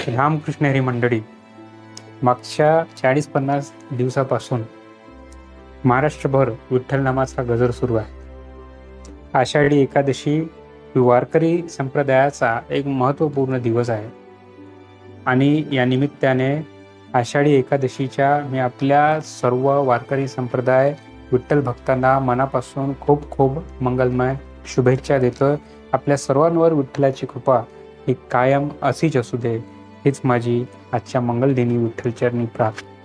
रामकृष्ण हरी मंडळी, मागच्या 40-50 दिवसापासून महाराष्ट्रभर विठ्ठल नामाचा गजर सुरू आहे. आषाढी एकादशी वारकरी संप्रदायाचा एक महत्त्वपूर्ण दिवस आहे आणि या निमित्ताने आषाढी एकादशीच्या मी आपल्या सर्व वारकरी संप्रदाय विठ्ठल भक्तांना मनापासून खूप खूप मंगलमय शुभेच्छा देतो. आपल्या सर्वांवर विठ्ठलाची कृपा ही कायम अशीच असू दे, हीच माझी आजच्या मंगलदिनी विठ्ठलचरणी प्रार्थना.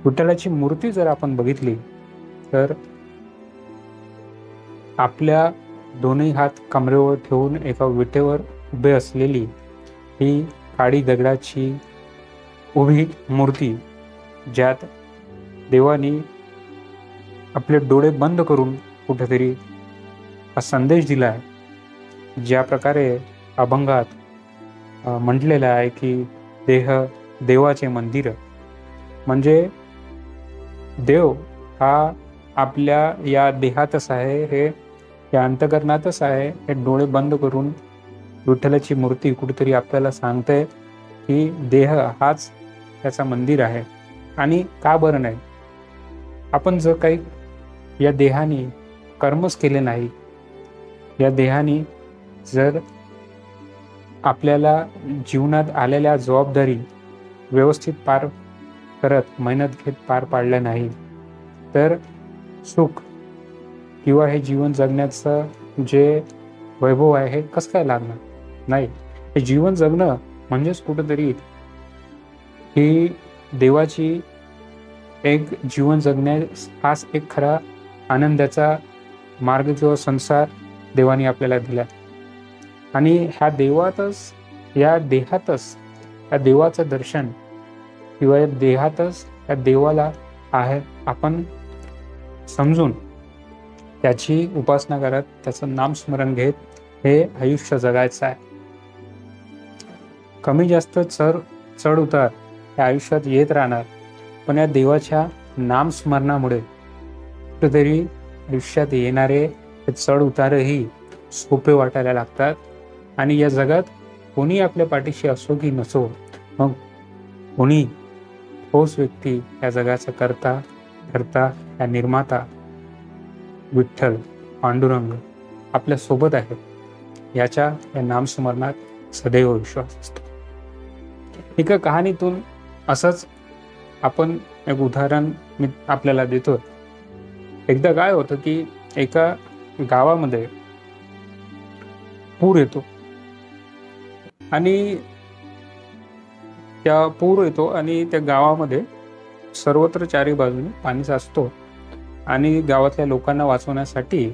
विठ्ठलाची मूर्ती जर आपण बघितली तर आपल्या दोन्ही हात कमरेवर ठेवून एका विटेवर उभे असलेली ही काळी दगडाची उभी मूर्ती, ज्यात देवानी आपले डोळे बंद करून कुठेतरी हा संदेश दिला आहे. ज्या प्रकारे अभंगात म्हटलेलं आहे की देह देवाचे मंदिर, म्हणजे देव हा आपल्या या देहातच आहे, हे या अंतःकरणातच आहे. हे डोळे बंद करून विठ्ठलाची मूर्ती कुठेतरी आपल्याला सांगते की देह हाच त्याचा मंदिर आहे. आणि का बरं नाही, आपण जर काही या देहाने कर्मच केले नाही, या देहाने जर आपल्याला जीवनात आलेल्या जबाबदारी व्यवस्थित पार करत मेहनत घेत पार पाडल्या नाही, तर सुख किंवा हे जीवन जगण्याचं जे वैभव आहे हे कसं काय लागणार नाही. हे जीवन जगणं म्हणजेच कुठंतरी ही देवाची एक जीवन जगण्यास हाच एक खरा आनंदाचा मार्ग किंवा संसार देवाने आपल्याला दिला. आणि ह्या देवातच, या देहातच या देवाचं दर्शन किंवा या देहातच या देवाला आहे आपण समजून त्याची उपासना करत त्याचं नामस्मरण घेत हे आयुष्य जगायचं आहे. कमी जास्त चढ उतार या आयुष्यात येत राहणार, पण या देवाच्या नामस्मरणामुळे कुठेतरी आयुष्यात येणारे चढ उतारही सोपे वाटायला लागतात. आणि या जगात कोणी आपल्या पाठीशी असो की नसो, मग कोणी तोच व्यक्ती या जगाचा करता धर्ता या निर्माता विठ्ठल पांडुरंग आपल्या सोबत आहे, याच्या या नामस्मरणात सदैव विश्वास असतो. एका कहाणीतून असंच आपण एक उदाहरण मी आपल्याला देतो. एकदा काय होतं की एका गावामध्ये पूर येतो आणि त्या गावामध्ये सर्वत्र चारी बाजूने पाणी साचतो आणि गावातल्या लोकांना वाचवण्यासाठी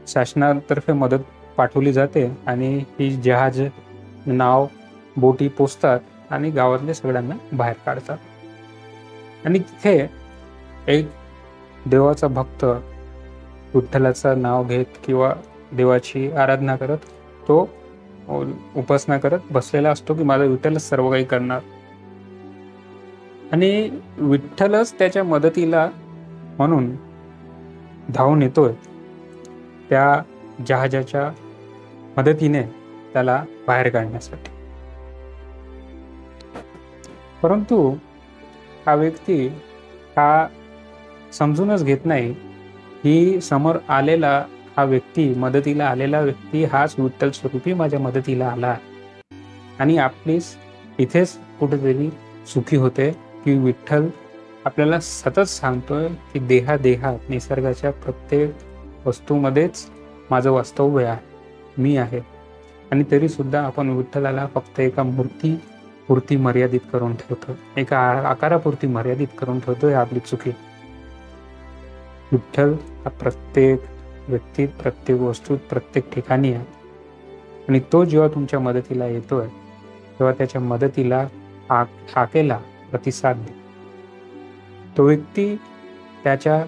शासनातर्फे मदत पाठवली जाते आणि ही जहाज, नाव, बोटी पोचतात आणि गावातल्या सगळ्यांना बाहेर काढतात. आणि तिथे एक देवाचा भक्त विठ्ठलाचं नाव घेत किंवा देवाची आराधना करत तो उपासना करत बसलेला असतो की माझा विठ्ठलच सर्व काही करणार. आणि विठ्ठलच त्याच्या मदतीला म्हणून धावून येतोय त्या जहाजाच्या मदतीने त्याला बाहेर काढण्यासाठी. परंतु हा व्यक्ती हा समजूनच घेत नाही की समोर आलेला हा व्यक्ती, मदतीला आलेला व्यक्ती हाच विठ्ठल स्वरूपी माझ्या मदतीला आला. आणि आपलीच इथेच कुठेतरी चुकी होते की विठ्ठल आपल्याला सतत सांगतोय की देहात निसर्गाच्या प्रत्येक वस्तूमध्येच माझं वास्तव्य आहे, मी आहे. आणि तरी सुद्धा आपण विठ्ठलाला फक्त एका मूर्ती मर्यादित करून ठेवतो, एका आकारापुरती मर्यादित करून ठेवतो. ही आपली चुकी. विठ्ठल हा प्रत्येक व्यक्तीत, प्रत्येक वस्तूत, प्रत्येक ठिकाणी आहे. आणि तो जेव्हा तुमच्या मदतीला येतोय तेव्हा त्याच्या मदतीला हाकेला प्रतिसाद दे. तो व्यक्ती त्याच्या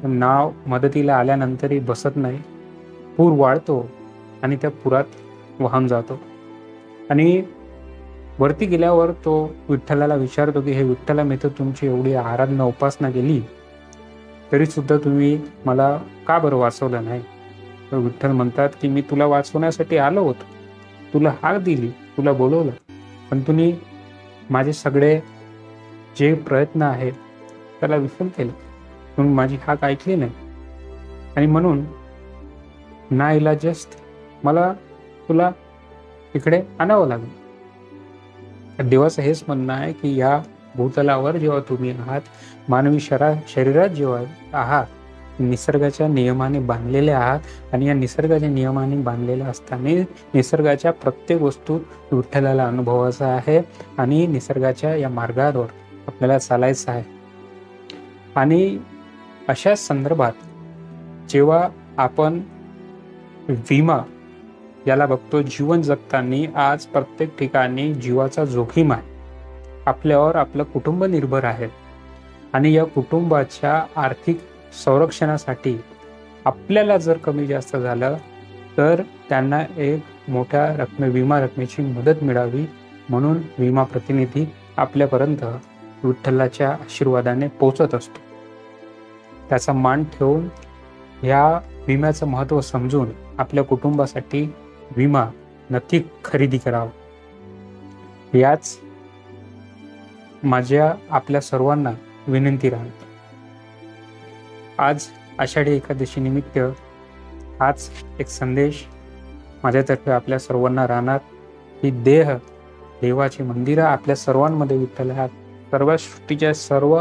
नाव मदतीला आल्यानंतरही बसत नाही, पूर वाढतो आणि त्या पुरात वाहून जातो. आणि वरती गेल्यावर तो विठ्ठलाला विचारतो की हे विठ्ठला, मी तर तुमची एवढी आराधना उपासना केली, तरी सुद्धा तुम्ही मला का बरं वाचवलं नाही. तर विठ्ठल म्हणतात की मी तुला वाचवण्यासाठी आलो होतो, तुला हाक दिली, तुला बोलवलं, पण तुम्ही माझे सगळे जे प्रयत्न आहेत त्याला विफल केले, तुम्ही माझी हाक ऐकली नाही, आणि म्हणून नाइलाजास्त मला तुला इकडे आणावं लागलं. देवाचं हेच म्हणणं आहे की या भूतलावर जेव्हा तुम्ही आहात, मानवी शरीरात जेव्हा आहात, निसर्गाच्या नियमाने बांधलेले आहात, आणि या निसर्गाच्या नियमाने बांधलेल्या असताना निसर्गाच्या प्रत्येक वस्तू विठ्ठलाला अनुभवायचा आहे, आणि निसर्गाच्या या मार्गावर आपल्याला चालायचं आहे. आणि अशा संदर्भात जेव्हा आपण विमा याला बघतो, जीवन जगताना आज प्रत्येक ठिकाणी जीवाचा जोखीम आहे, आपल्यावर आपलं कुटुंब निर्भर आहे, आणि या कुटुंबाच्या आर्थिक संरक्षणासाठी आपल्याला जर कमी जास्त झालं तर त्यांना एक मोठ्या विमा रकमेची मदत मिळावी, म्हणून विमा प्रतिनिधी आपल्यापर्यंत विठ्ठलाच्या आशीर्वादाने पोहोचत असतो. त्याचा मान ठेवून या विम्याचं महत्त्व समजून आपल्या कुटुंबासाठी विमा नक्की खरेदी करावा, याच माझ्या आपल्या सर्वांना विनंती राहते. आज आषाढी एकादशी निमित्त हाच एक संदेश माझ्यातर्फे आपल्या सर्वांना राहणार की देवाची मंदिरं आपल्या सर्वांमध्ये विठ्ठल आहे, सर्व सृष्टीच्या सर्व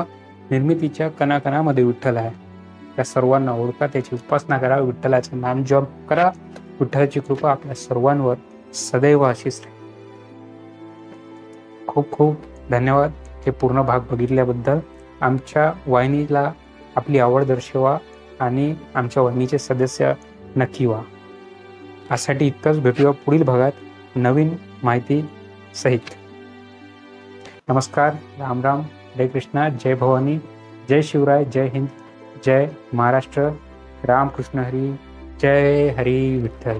निर्मितीच्या कणाकणामध्ये विठ्ठल आहे. त्या सर्वांना ओळखा, त्याची उपासना करा, विठ्ठलाचं नाम जप करा. विठ्ठलाची कृपा आपल्या सर्वांवर सदैव अशीच राहील. खूप खूप धन्यवाद हे पूर्ण भाग बघितल्याबद्दल. आमच्या वाहिनीला आपली आवड दर्शवा आणि आमच्या वाहिनीचे सदस्य नक्की व्हा. यासाठी इतकंच. भेटूया पुढील भागात नवीन माहिती सहित. नमस्कार, राम राम, हरे कृष्णा, जय भवानी, जय शिवराय, जय हिंद, जय महाराष्ट्र, राम कृष्ण हरी, जय हरी विठ्ठल.